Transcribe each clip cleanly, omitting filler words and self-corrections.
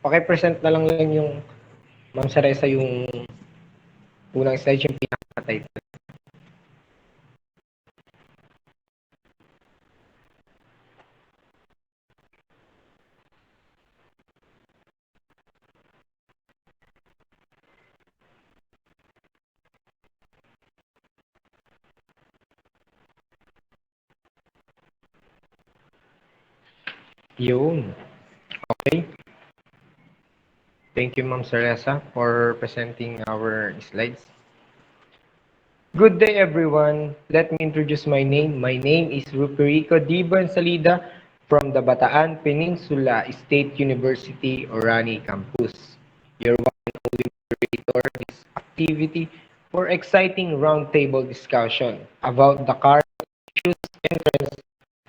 Paki-present na lang yung Ma'am Saresa yung unang slide, yung pinaka-title. Yun. Okay. Thank you, Ma'am Saresa, for presenting our slides. Good day, everyone. Let me introduce my name. My name is Rufie Buensalida from the Bataan Peninsula State University, Orani Campus. Your one and only moderator this activity for exciting roundtable discussion about the current issues and trends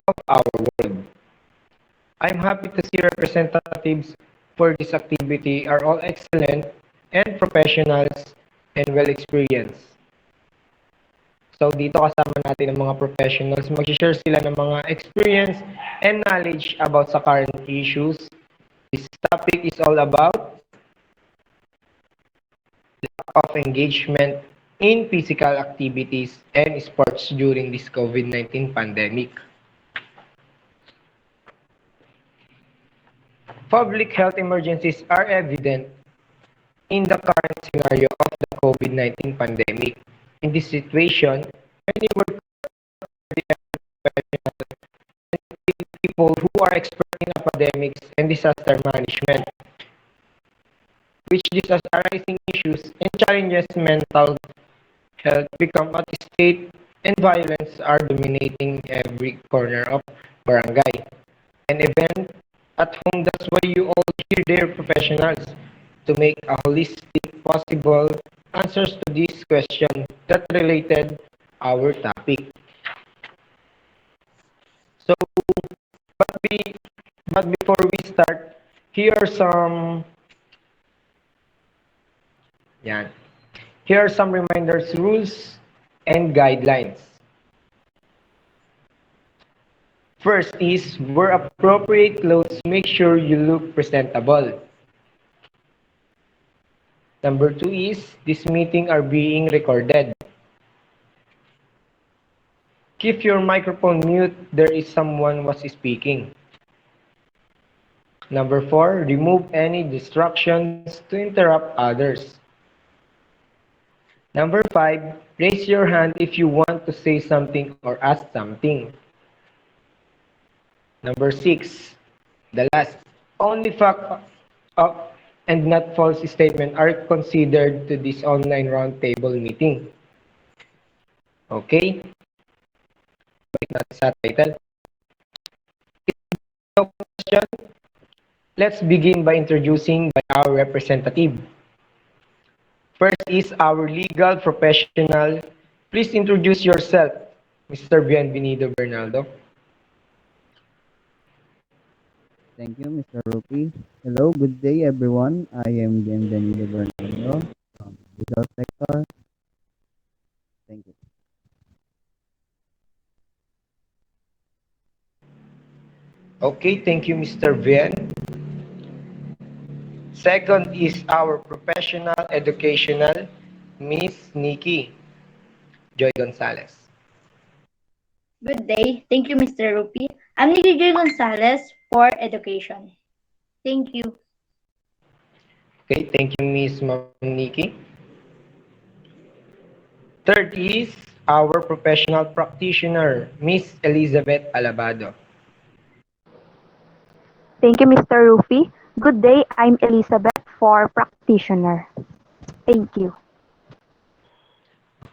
of our world. I'm happy to see representatives for this activity are all excellent and professionals and well-experienced. So dito kasama natin ang mga professionals, mag-share sila ng mga experience and knowledge about sa current issues. This topic is all about lack of engagement in physical activities and sports during this COVID-19 pandemic. Public health emergencies are evident in the current scenario of the COVID-19 pandemic. In this situation, many workers and people who are expert in epidemics and disaster management, which these arising issues and challenges mental health become at state and violence are dominating every corner of barangay. An event at home, that's why you all hear their professionals to make a holistic possible answers to this question that related our topic. So, but, we, but before we start, here are some here are some reminders, rules, and guidelines. First is, wear appropriate clothes, make sure you look presentable. Number 2 is, this meeting are being recorded. Keep your microphone mute, there is someone was speaking. Number 4, remove any distractions to interrupt others. Number 5, raise your hand if you want to say something or ask something. Number 6, the last, only fact and not false statement are considered to this online roundtable meeting. Okay? Balik natin sa title. No question. Let's begin by introducing by our representative. First is our legal professional. Please introduce yourself, Mr. Bienvenido Bernaldo. Thank you, Mr. Rufie. Hello, good day, everyone. I am Bienvenido Bernaldo from the legal sector. Thank you. Okay, thank you, Mr. Bien. Second is our professional educational, Miss Nikki Joy Gonzales. Good day. Thank you, Mr. Rupee. I'm Nikki Joy Gonzales for Education. Thank you. Okay, thank you, Miss Nikki. Third is our professional practitioner, Miss Elizabeth Alabado. Thank you, Mr. Rufie. Good day, I'm Elizabeth for Practitioner. Thank you.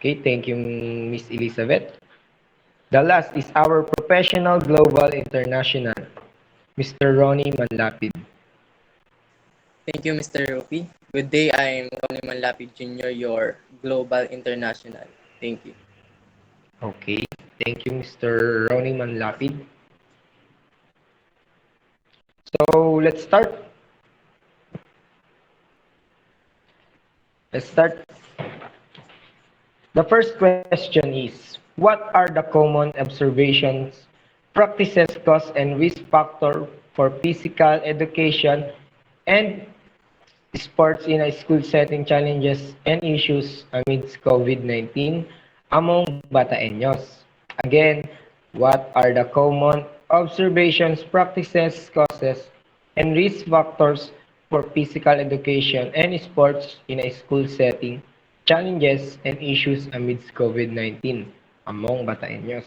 Okay, thank you, Miss Elizabeth. The last is our professional global international, Mr. Ronnie Manlapid. Thank you, Mr. Rufie. Good day, I'm Ronnie Jr, your Global International. Thank you. Okay, thank you, Mr. Ronnie Manlapid. So, let's start. The first question is, what are the common observations, practices, costs, and risk factor for physical education and sports in a school setting challenges and issues amidst COVID-19 among Bataeños. Again, what are the common observations, practices, causes, and risk factors for physical education and sports in a school setting, challenges and issues amidst COVID-19 among Bataeños?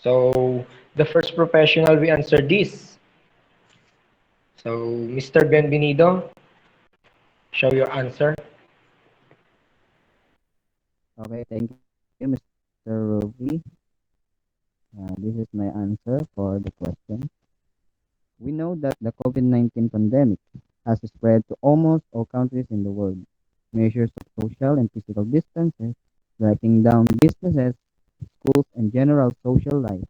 So, the first professional we answer this. So, Mr. Bienvenido, show your answer. Okay, thank you, Mr. Rufie. This is my answer for the question. We know that the COVID-19 pandemic has spread to almost all countries in the world. Measures of social and physical distances, locking down businesses, schools, and general social life,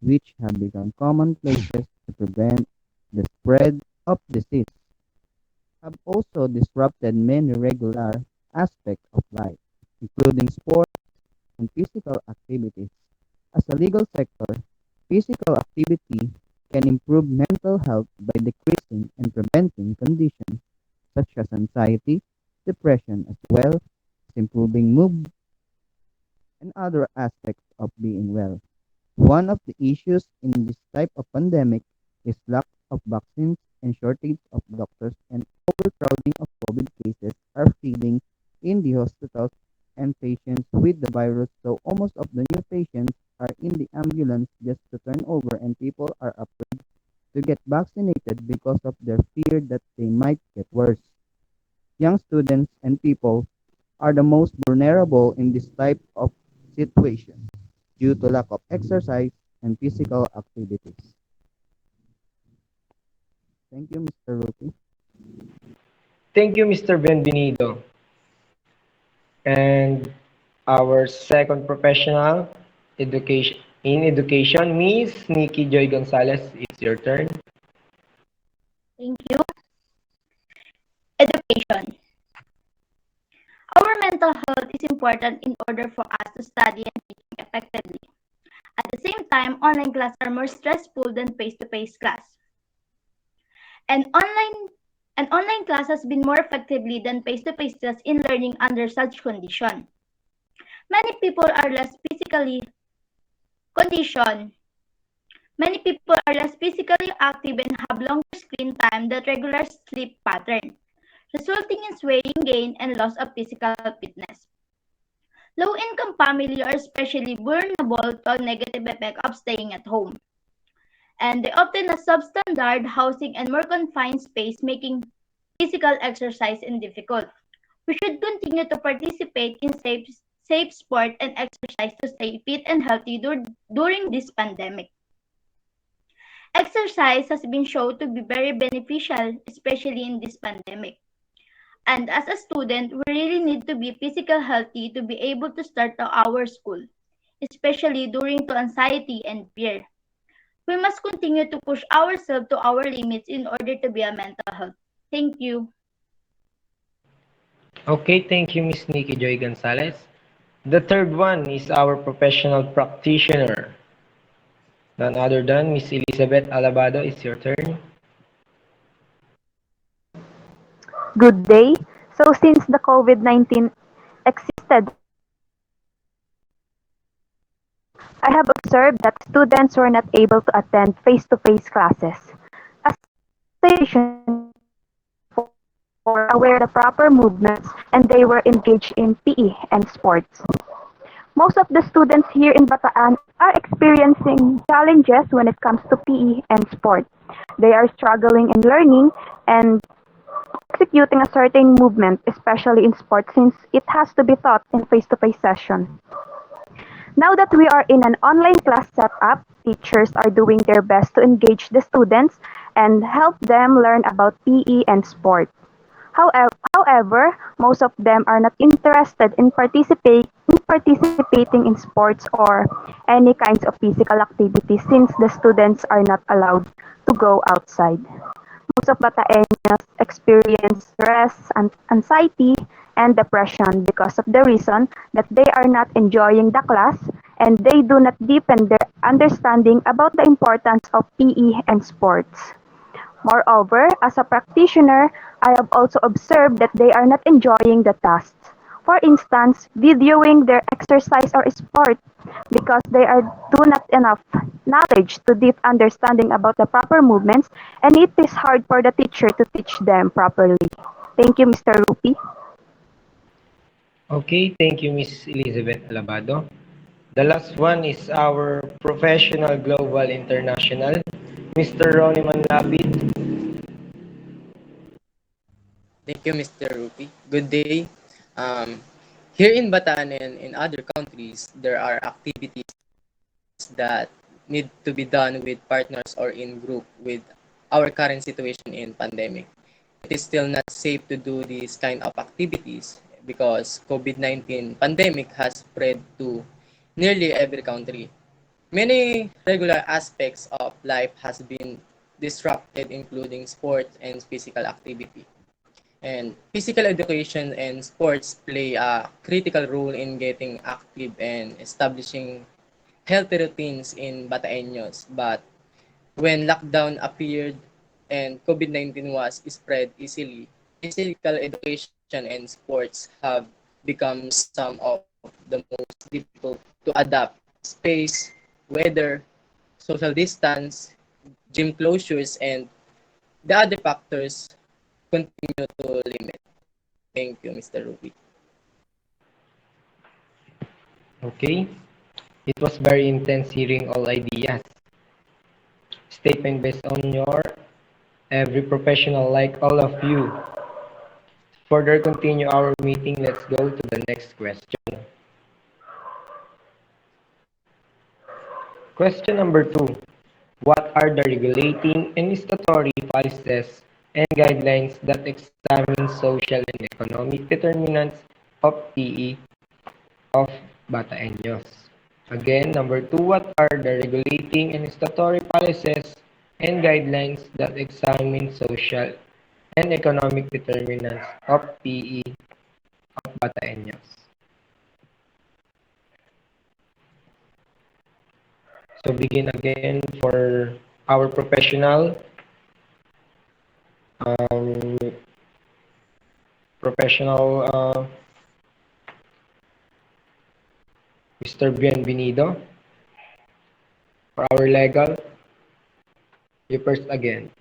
which have become commonplaces to prevent the spread of disease, have also disrupted many regular aspects of life, including sports and physical activities. As a legal sector, physical activity can improve mental health by decreasing and preventing conditions such as anxiety, depression, as well as improving mood and other aspects of being well. One of the issues in this type of pandemic is lack of vaccines and shortage of doctors, and overcrowding of COVID cases are filling in the hospitals and patients with the virus, so almost of the new patients are in the ambulance just to turn over, and people are afraid to get vaccinated because of their fear that they might get worse. Young students and people are the most vulnerable in this type of situation due to lack of exercise and physical activities. Thank you, Mr. Rupee. Thank you, Mr. Bienvenido. And our second professional education, Miss Nikki Joy Gonzales, it's your turn. Thank you. Education. Our mental health is important in order for us to study and teach effectively. At the same time, online classes are more stressful than face-to-face class. And online class has been more effectively than face-to-face class in learning under such condition. Many people are less physically conditioned. Many people are less physically active and have longer screen time than regular sleep pattern, resulting in weight gain and loss of physical fitness. Low-income families are especially vulnerable to a negative effect of staying at home, and they often have substandard housing and more confined space, making physical exercise difficult. We should continue to participate in safe sport and exercise to stay fit and healthy during this pandemic. Exercise has been shown to be very beneficial, especially in this pandemic. And as a student, we really need to be physical healthy to be able to start our school, especially during to anxiety and fear. We must continue to push ourselves to our limits in order to be a mental health. Thank you. Okay, thank you, Miss Nikki Joy Gonzales. The third one is our professional practitioner. None other than Miss Elizabeth Alabado, it's your turn. Good day. So since the COVID-19 existed, I have observed that students were not able to attend face-to-face classes. As a for aware the proper movements and they were engaged in PE and sports. Most of the students here in Bataan are experiencing challenges when it comes to PE and sport. They are struggling in learning and executing a certain movement, especially in sports, since it has to be taught in face-to-face session. Now that we are in an online class setup, teachers are doing their best to engage the students and help them learn about PE and sport. However, most of them are not interested in participating in sports or any kinds of physical activities since the students are not allowed to go outside. Most of Bataeños experience stress, anxiety, and depression because of the reason that they are not enjoying the class and they do not deepen their understanding about the importance of PE and sports. Moreover, as a practitioner, I have also observed that they are not enjoying the tasks. For instance, videoing their exercise or sport because they are do not enough knowledge to deep understanding about the proper movements, and it is hard for the teacher to teach them properly. Thank you, Mr. Rupee. Okay, thank you, Miss Elizabeth Alabado. The last one is our professional global international, Mr. Ronnie Manlapid. Thank you, Mr. Rufie. Good day. Here in Bataan and in other countries, there are activities that need to be done with partners or in group with our current situation in pandemic. It is still not safe to do these kind of activities because COVID-19 pandemic has spread to nearly every country. Many regular aspects of life has been disrupted, including sports and physical activity. And physical education and sports play a critical role in getting active and establishing healthy routines in Bataeños. But when lockdown appeared and COVID-19 was spread easily, physical education and sports have become some of the most difficult to adapt. Space, weather, social distance, gym closures, and the other factors continue to limit. Thank you, Mr. Ruby. Okay, it was very intense hearing all ideas. Statement based on your every professional like all of you. Further continue our meeting, let's go to the next question. Question number 2. What are the regulating and statutory policies and guidelines that examine social and economic determinants of PE of Bataeños? Again, number 2, what are the regulating and statutory policies and guidelines that examine social and economic determinants of PE of Bataeños? So begin again for our professional um, professional Mr. Bienvenido. For our legal, you first again.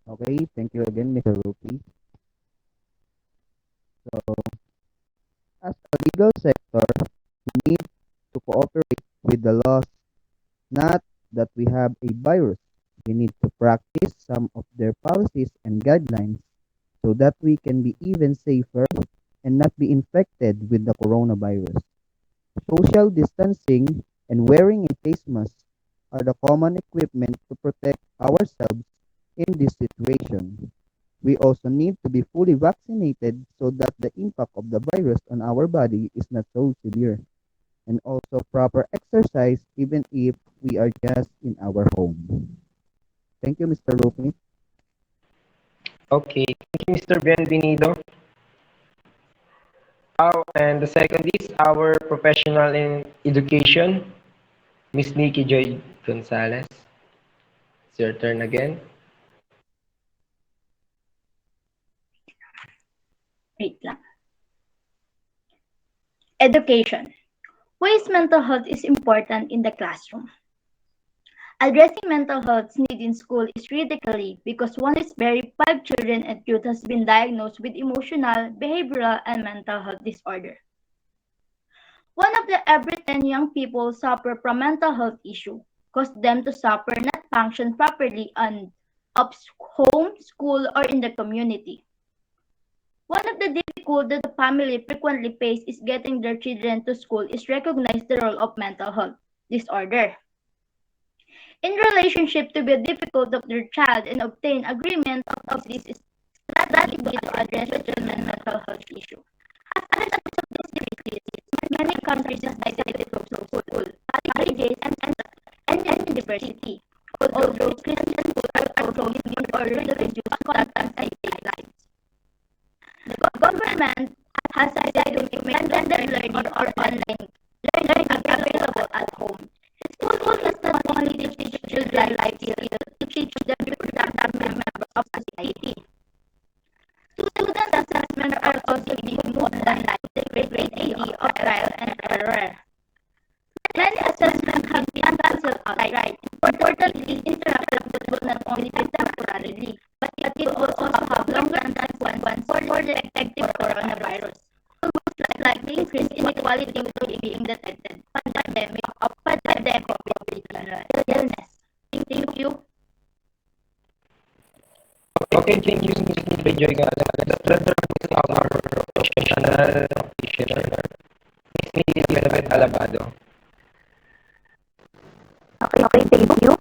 Okay, thank you again, Mr. Rupee. So, as a legal sector, we need to cooperate with the laws, not that we have a virus. We need to practice some of their policies and guidelines so that we can be even safer and not be infected with the coronavirus. Social distancing and wearing a face mask are the common equipment to protect ourselves in this situation. We also need to be fully vaccinated so that the impact of the virus on our body is not so severe. And also proper exercise even if we are just in our home. Thank you, Mr. Rupee. Okay, thank you, Mr. Bienvenido. And the second is our professional in education, Miss Nikki Joy Gonzales. It's your turn again. Wait lang. Education. Why is mental health is important in the classroom? Addressing mental health need in school is critically because one is very 5 children and youth has been diagnosed with emotional, behavioral, and mental health disorder. One of the every 10 young people suffer from mental health issue, cause them to suffer not function properly on of home, school, or in the community. One of the difficulties that the family frequently face is getting their children to school is recognize the role of mental health disorder. In relationship to be difficult of their child and obtain agreement of this strategy to address the children's mental health issue. As a result of this difficulties, many countries have decided to close school, colleges, and university. Although Christian schools are closed in order to reduce contact and lives. The government has decided to make blended learning or online learning available at home. School does not only teach children life skills teach them to be productive members of society. Student assessments are also being moved online with the great idea of trial and error. Many assessments have been cancelled outright. Importantly, interactive will not only be temporarily, but it will also have longer-term consequences for the effective coronavirus. Most likely increase inequality without being detected. Pandemic of COVID-19 illness. Thank you. Okay, thank you, Nikki Joy. Let's our professional practitioner, Miss Nikki Alabado. Okay, thank you.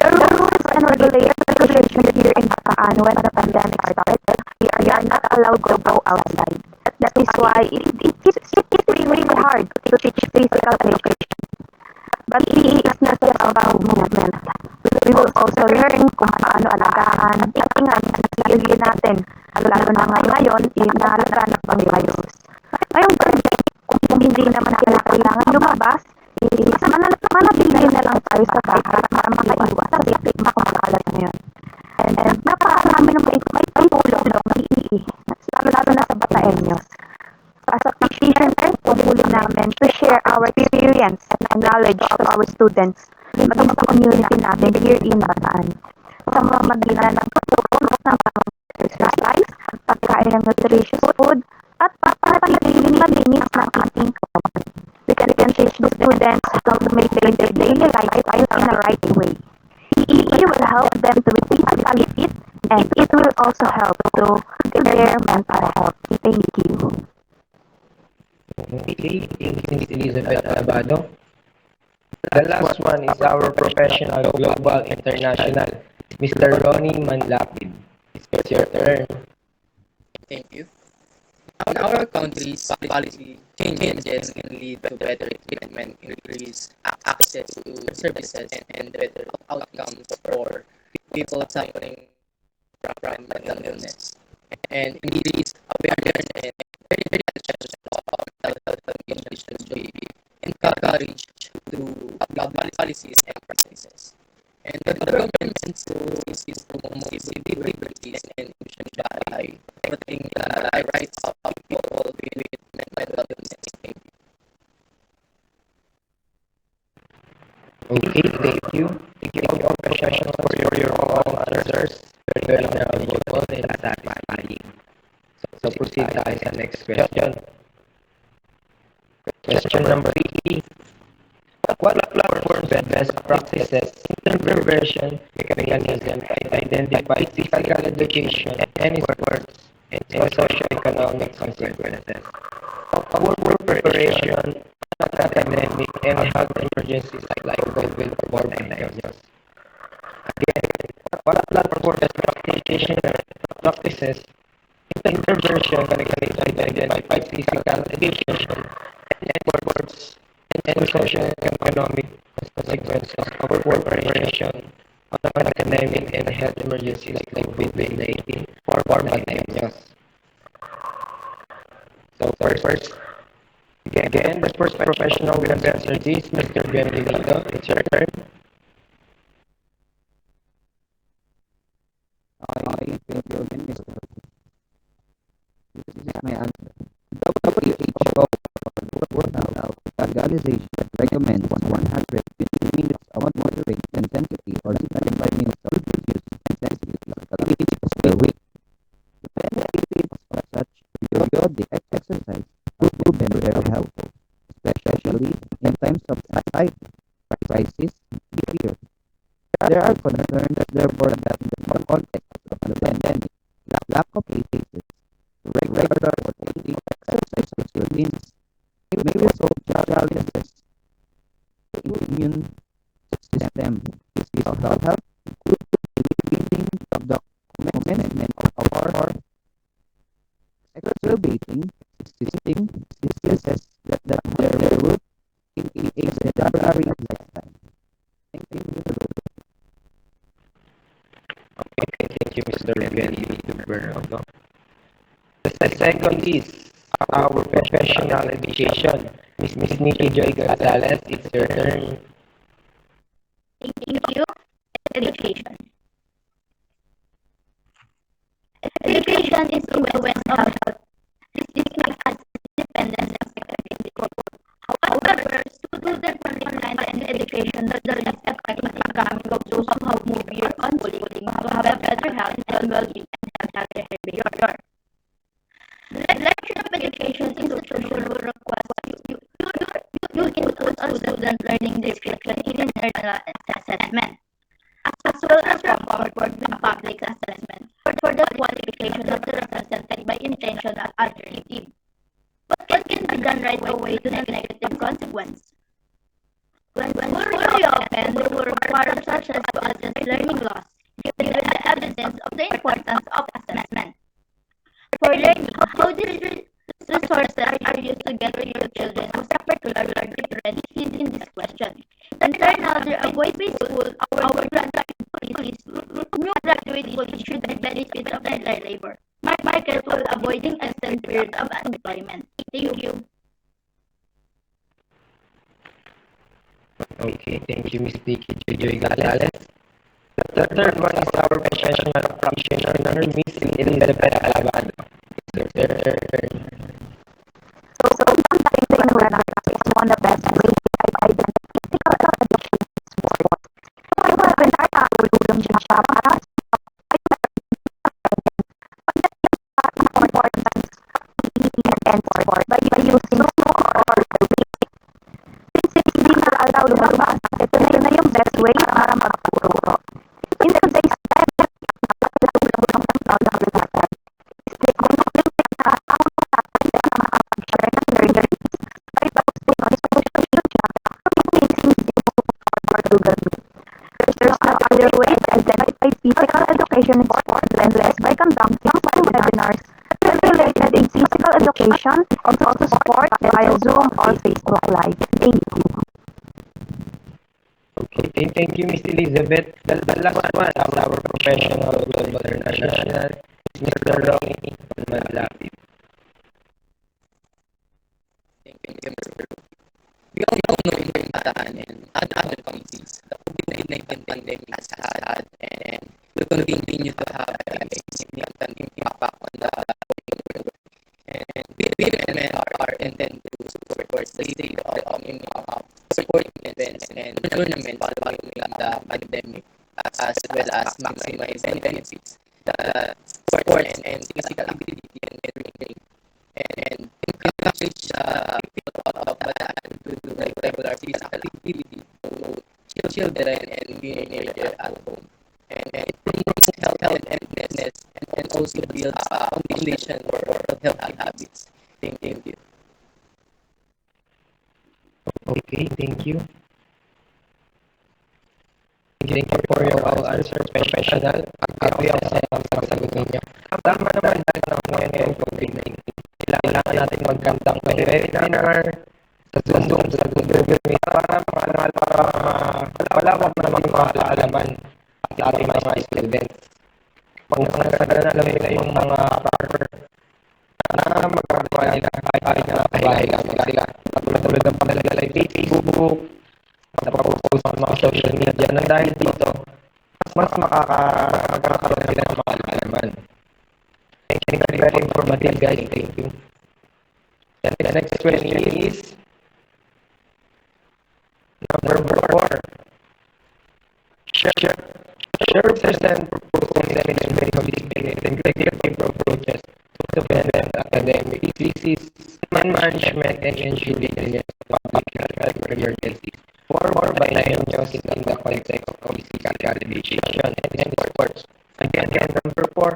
The rules and regulations here in Bataan when the pandemic started, we are not allowed to go outside. That is why it's really hard to teach physical education. But PE is not just about movement. We will also learn kung paano alagaan, ingat sa sarili natin, lalo na ngayon, inalagaan ng virus. Ngayong pandemic, kung hindi naman kailangan lumabas, manatili na lang tayo sa bahay para makaiwas sa stigma kung makalat na yun. And napakarami ng may tulong ng PE, lalo na sa Bataenyos. As a practitioner, pumuli namin to share our experience and knowledge to our students maging sa community natin here in Bataan. Sa mamagitan ng pagtutulong ng exercise, pagkain ng nutritious food, at papanatiling malinis ng ating katawan. We can teach the students how to make their daily life in the right way. PE will help them to be physically fit, and it will also help to their mental health. Thank you. Okay, thank you, Miss Elizabeth Alabado. The last one is our professional, global, international, Mr. Ronnie Manlapid. It's your turn. Thank you. In our country's policy changes can lead to better treatment, increased access to services, and better outcomes for people suffering from mental illness. And increased awareness and of health conditions to be encouraged through policies and practices. And the government is to promote civil liberties and inclusion by protecting the rights of people with mental illness. Okay, thank you. Thank you all professionals for your all answers. Very knowledgeable and satisfying. So proceed tayo sa next question. Question number 3. What platforms and best practices intervention mechanism identify physical education and sports and socioeconomic consequences of poor preparation, academic, and health emergencies like COVID-19? Again, what platforms and practices intervention mechanism identify physical education and sports and socio-economic consequences of poor preparation on academic and health emergencies like COVID-19 for pandemics. So first, again, the first professional will answer this, Mr. Bienvenido. It's your turn. Okay, thank you again, Mr. This is my answer. WHO, World Health Organization, recommends 150 minutes of moderate intensity or 75 minutes of reduced intensity activity per week. The benefits of such periodic exercise could be very helpful, especially in times of anxiety, crisis, fear. There are concerns, therefore, that in the context of the pandemic, lack of cases, regular or daily exercise routines may resolve challenges in the immune system, physical health, including the management of our exacerbating existing diseases that their root in a sedentary lifestyle. Thank you. Okay, thank you, Mr. Bernaldo. The second is our professional education. Miss Nikki Joy Gonzales, it's your turn. Thank you. Education. Education is influence of health. This makes us independent and effective. However, students online and education does not affect the income of those who have moved beyond schooling to have better health and well-being and healthy behavior. The selection of education institution will require you input on student learning description in internal assessment, as well as report the public assessment for the qualification of the represented by intentional alternative. What can be done right away to negative consequence? When school reopen, we will require teachers to assess learning loss, given the evidence of the importance of assessment. For learning, how these resources are used to get to your children was a particular difference in this question. Internal, there are voice-based school, our graduate new graduate police should be benefit of their labor market while avoiding extended period of unemployment. Thank you. Okay, thank you, Miss Nikki Joy Gonzales. The third one is our professional practitioner, Miss Elizabeth Alabado. Your turn. So sometimes the environment is one of the best ways to identify physical education sports. However, nakakatulong siya para sa importance and sport by using or since hindi na allow lumabas, ito na yung best way para magturo. In today's time, nakakatulong ng technology is this share ng learners by posting on social media or makes easy for Google Meet. There's no other way to identify physical education in sports unless by conducting some webinars related in physical education or also sport via Zoom or Facebook Live. Thank you. Okay, thank you, Miss Elizabeth. The last one, our professional international, is Mr. Ronnie from Manlapid. Thank you, Mr. Rufie. We all know in Bataan and other countries, the COVID-19 pandemic has had and will continue to have a significant impact on the world. And women are intended to support the state of supporting events and tournaments following the pandemic, as well as maximize benefits the sports and physical activity and training, and encourage people of Bataan to do regular physical activity to children and teenagers at home. And it promotes health and fitness and also builds a foundation for healthy habits. Thank you. Okay, thank you. Thank you for your all answers, professional. Agree ako sa mga sagot ninyo. Tama naman dahil na ngayon yung COVID-19. Kailangan natin magkantang webinar sa Zoom, sa Google Meet para malawak na mga kaalaman at ating mga students. Pag alam nila yung mga partner na magagawa nila kahit na pahilahilaman sila. Tulad ng paglalagay Facebook, pag-post sa mga social media na dahil dito, mas makakakaroon sila ng mga kaalaman. Thank you, very informative guys. Thank you. And the next question is number 4. Share present proposals and executive approaches to prevent academic diseases, management, and ensuring public health emergencies. Forward by diagnosis in the context of physical education and sports. Again, number 4.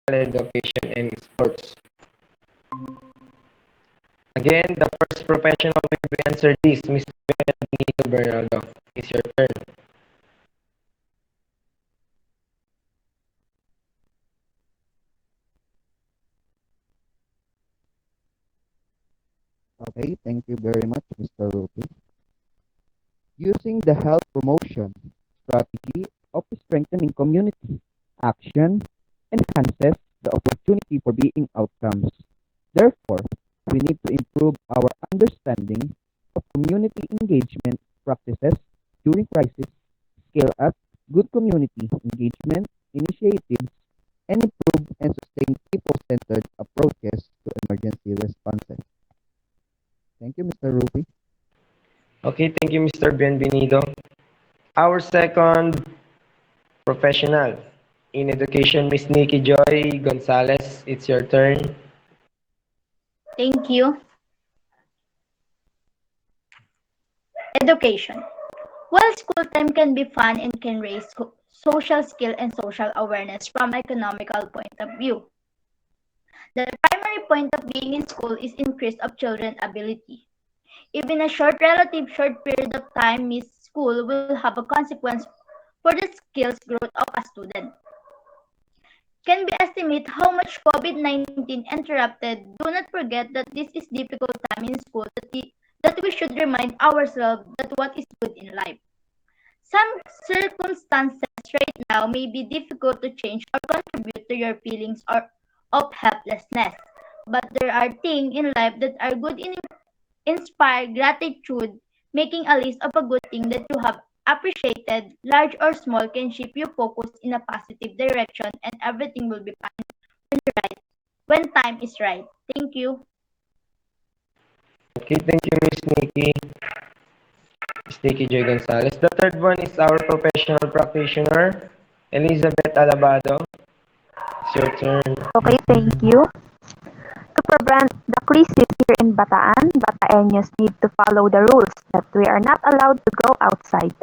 Education and sports. Again, the first professional will answer this, Mr. Bernaldo. It's your turn. Okay, thank you very much, Mr. Rufie. Using the health promotion strategy of strengthening community action enhances the opportunity for being outcomes. Therefore, we need to improve our understanding of community engagement practices during crisis, scale up good community engagement initiatives, and improve and sustain people-centered approaches to emergency responses. Thank you, Mr. Rufie. Okay, thank you, Mr. Bienvenido. Our second professional in education, Miss Nikki Joy Gonzales. It's your turn. Thank you. Education. While school time can be fun and can raise social skill and social awareness from economical point of view, the primary point of being in school is increase of children ability. Even a relative short period of time missed school will have a consequence for the skills growth of a student. Can we estimate how much COVID-19 interrupted? Do not forget that this is difficult time in school that we should remind ourselves that what is good in life. Some circumstances right now may be difficult to change or contribute to your feelings of helplessness. But there are things in life that are good in inspire gratitude. Making a list of a good thing that you have appreciated, large or small, can shape you focus in a positive direction and everything will be fine when right when time is right. Thank you. Okay, thank you, Miss Nikki. Miss Nikki Joy Gonzales. The third one is our professional practitioner, Elizabeth Alabado. It's your turn. Okay, thank you. To prevent the crisis here in Bataan, Bataeños need to follow the rules that we are not allowed to go outside.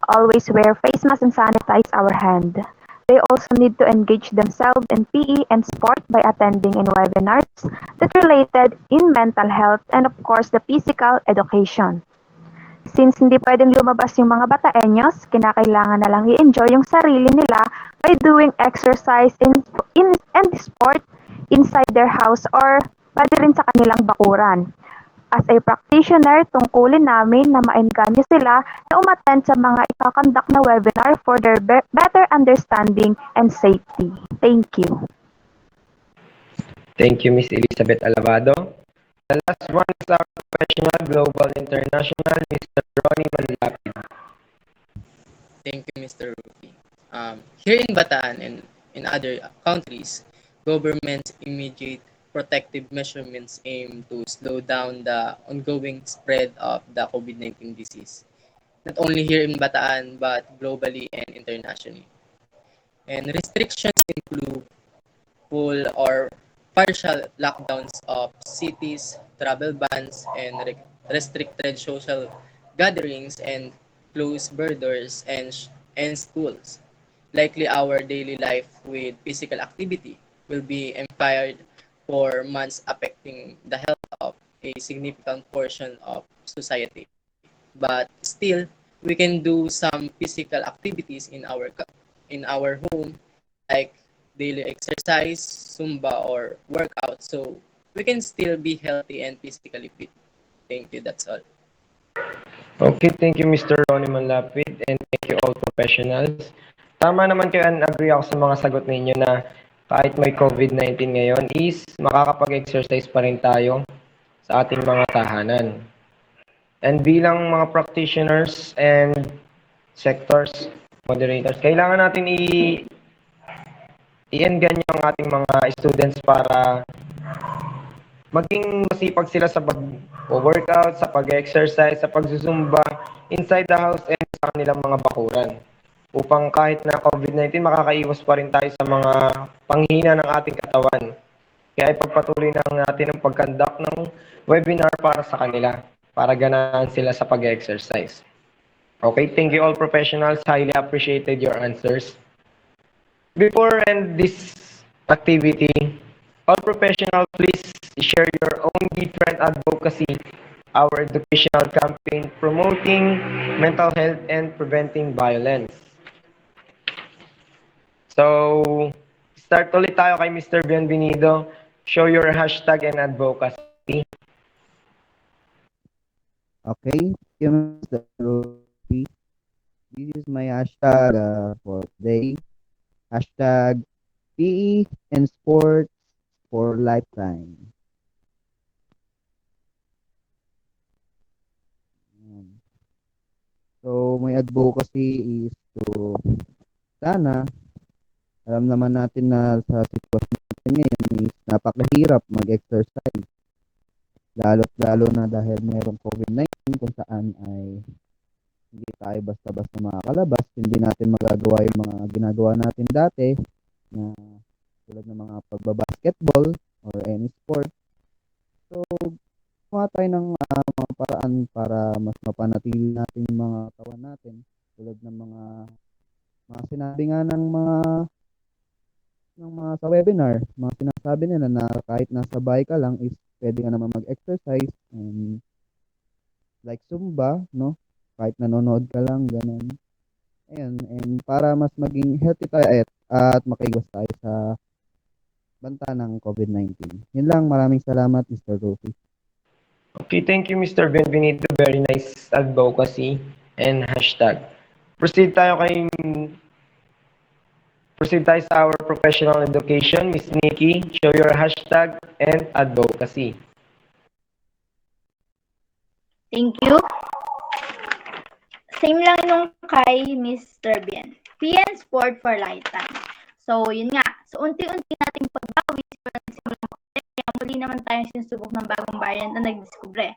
Always wear face mask and sanitize our hand. They also need to engage themselves in PE and sport by attending in webinars that related in mental health and of course the physical education. Since hindi pwedeng lumabas yung mga Bataeños, kinakailangan na lang i-enjoy yung sarili nila by doing exercise and sport inside their house or pwede rin sa kanilang bakuran. As a practitioner, tungkulin namin na maengganyo sila na umattend sa mga ikakandak na webinar for their better understanding and safety. Thank you. Thank you, Miss Elizabeth Alabado. The last one is our professional, global, international, Mr. Ronnie Manlapid. Thank you, Mr. Rufie. Here in Bataan and in other countries, government's immediate protective measurements aim to slow down the ongoing spread of the COVID-19 disease, not only here in Bataan but globally and internationally. And restrictions include full or partial lockdowns of cities, travel bans, and restricted social gatherings and closed borders and schools. Likely our daily life with physical activity will be impaired for months, affecting the health of a significant portion of society. But still, we can do some physical activities in our home, like daily exercise, Zumba, or workout, so we can still be healthy and physically fit. Thank you. That's all. Okay, thank you, Mr. Ronnie Manlapid, and thank you all professionals. Tama naman kayo, and agree ako sa mga sagot ninyo na kahit may COVID-19 ngayon is makakapag-exercise pa rin tayo sa ating mga tahanan. And bilang mga practitioners and sectors, moderators, kailangan natin i-engage ang ating mga students para maging masipag sila sa pag-workout, sa pag-exercise, sa pag-zumba inside the house and sa kanilang mga bakuran. Upang kahit na COVID-19, makakaiwas pa rin tayo sa mga panghina ng ating katawan. Kaya ipagpatuloy na natin ang pag-conduct ng webinar para sa kanila, para ganahan sila sa pag-exercise. Okay, thank you all professionals. Highly appreciated your answers. Before end this activity, all professionals, please share your own different advocacy, our educational campaign promoting mental health and preventing violence. So, start ulit tayo kay Mr. Bienvenido. Show your hashtag and advocacy. Okay, thank you, Mr. Rufie. This is my hashtag for today. Hashtag PE and Sports for Lifetime. Ayan. So, may advocacy is to sana, alam naman natin na sa sitwasyon natin ngayon is napakahirap mag-exercise. Lalo na dahil mayroong COVID-19 kung saan ay hindi tayo basta-basta makakalabas, hindi natin magagawa yung mga ginagawa natin dati na tulad ng mga pagbabasketball or any sport. So, gumawa tayo ng mga paraan para mas mapanatili natin yung mga katawan natin tulad ng mga sinabi nga ng mga sa webinar, mga sinasabi nila na kahit nasa bahay ka lang is pwede ka naman mag-exercise and like Zumba, no? Kahit nanonood ka lang, ganun. Ayan, and para mas maging healthy tayo at makaiwas tayo sa banta ng COVID-19. Yun lang, maraming salamat, Mr. Rufie. Okay, thank you, Mr. Bienvenido. Very nice advocacy and hashtag. Proceed tayo sa our professional education. Miss Nikki, show your hashtag and advocacy. Thank you. Same lang nung kay Mr. Bien. PN Sport for Lifetime. So, yun nga. So, unti-unti nating pagbawi sa nagsimulang kaya muli naman tayong sinusubok ng bagong variant na nagdiskubre.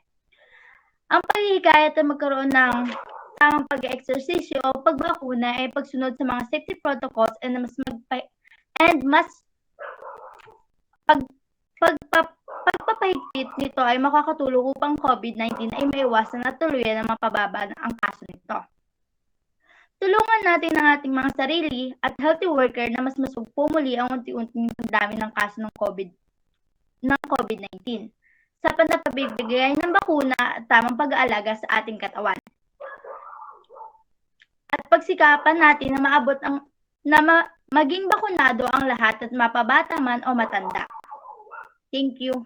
Ang paghihikayat na magkaroon ng tamang pag-exercisyo o pagbakuna ay pagsunod sa mga safety protocols and pagpapahigpit nito ay makakatulong upang COVID-19 ay maiwasan at tuluyan na mapababa ang kaso nito. Tulungan natin ang ating mga sarili at healthy worker na mas masugpo muli ang unti-unting pagdami ng kaso ng COVID-19 sa panapagbibigay ng bakuna at tamang pag-aalaga sa ating katawan. At pagsikapan natin na maging bakunado ang lahat at mapabata man o matanda. Thank you.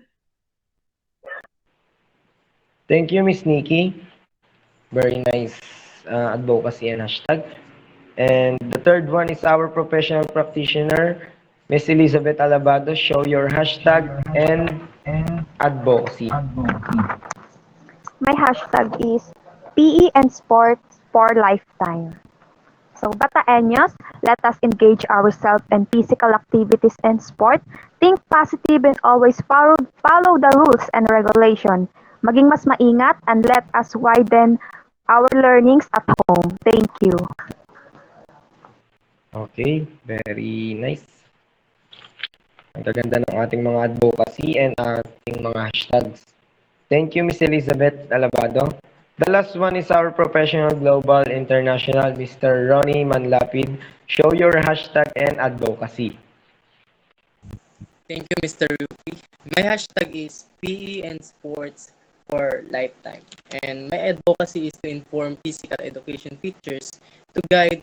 Thank you, Miss Nikki. Very nice advocacy and hashtag. And the third one is our professional practitioner, Miss Elizabeth Alabado. Show your hashtag and advocacy. My hashtag is PE and Sports for Lifetime. So, Bataeños, let us engage ourselves in physical activities and sport. Think positive and always follow the rules and regulation. Maging mas maingat and let us widen our learnings at home. Thank you. Okay, very nice. Ang gaganda ng ating mga advocacy and ating mga hashtags. Thank you, Miss Elizabeth Alabado. The last one is our professional global international, Mr. Ronnie Manlapid. Show your hashtag and advocacy. Thank you, Mr. Rufie. My hashtag is PE and Sports for Lifetime. And my advocacy is to inform physical education teachers to guide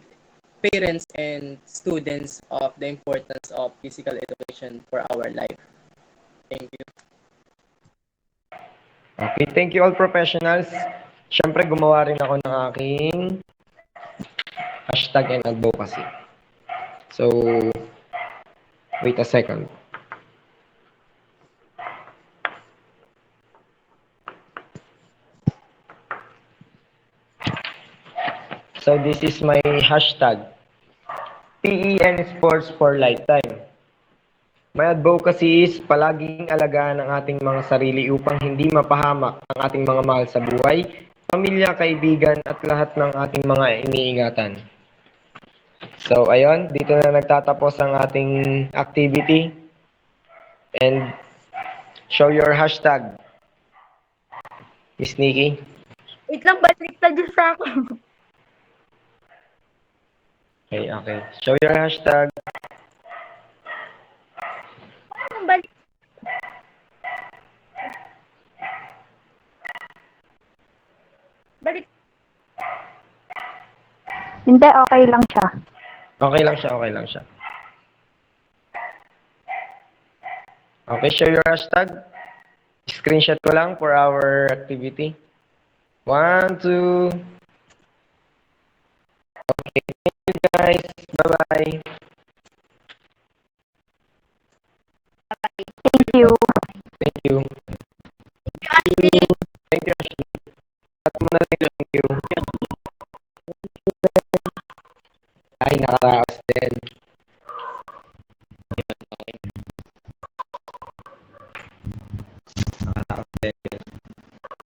parents and students of the importance of physical education for our life. Thank you. Okay, thank you all professionals. Siyempre, gumawa rin ako ng aking hashtag and advocacy. So, wait a second. So, this is my hashtag. PE and Sports for Lifetime. My advocacy is palaging alagaan ang ating mga sarili upang hindi mapahamak ang ating mga mahal sa buhay, pamilya, kaibigan, at lahat ng ating mga iniingatan. So, ayun, dito na nagtatapos ang ating activity. And show your hashtag. Miss Nikki. Wait lang, balik na dyan sa ako. Okay. Show your hashtag. Balik. Balik. Hindi, okay lang siya. Okay lang siya. Okay, show your hashtag. Screenshot ko lang for our activity. 1, 2. Okay, thank you guys. Bye-bye. Ay, nakaraos din.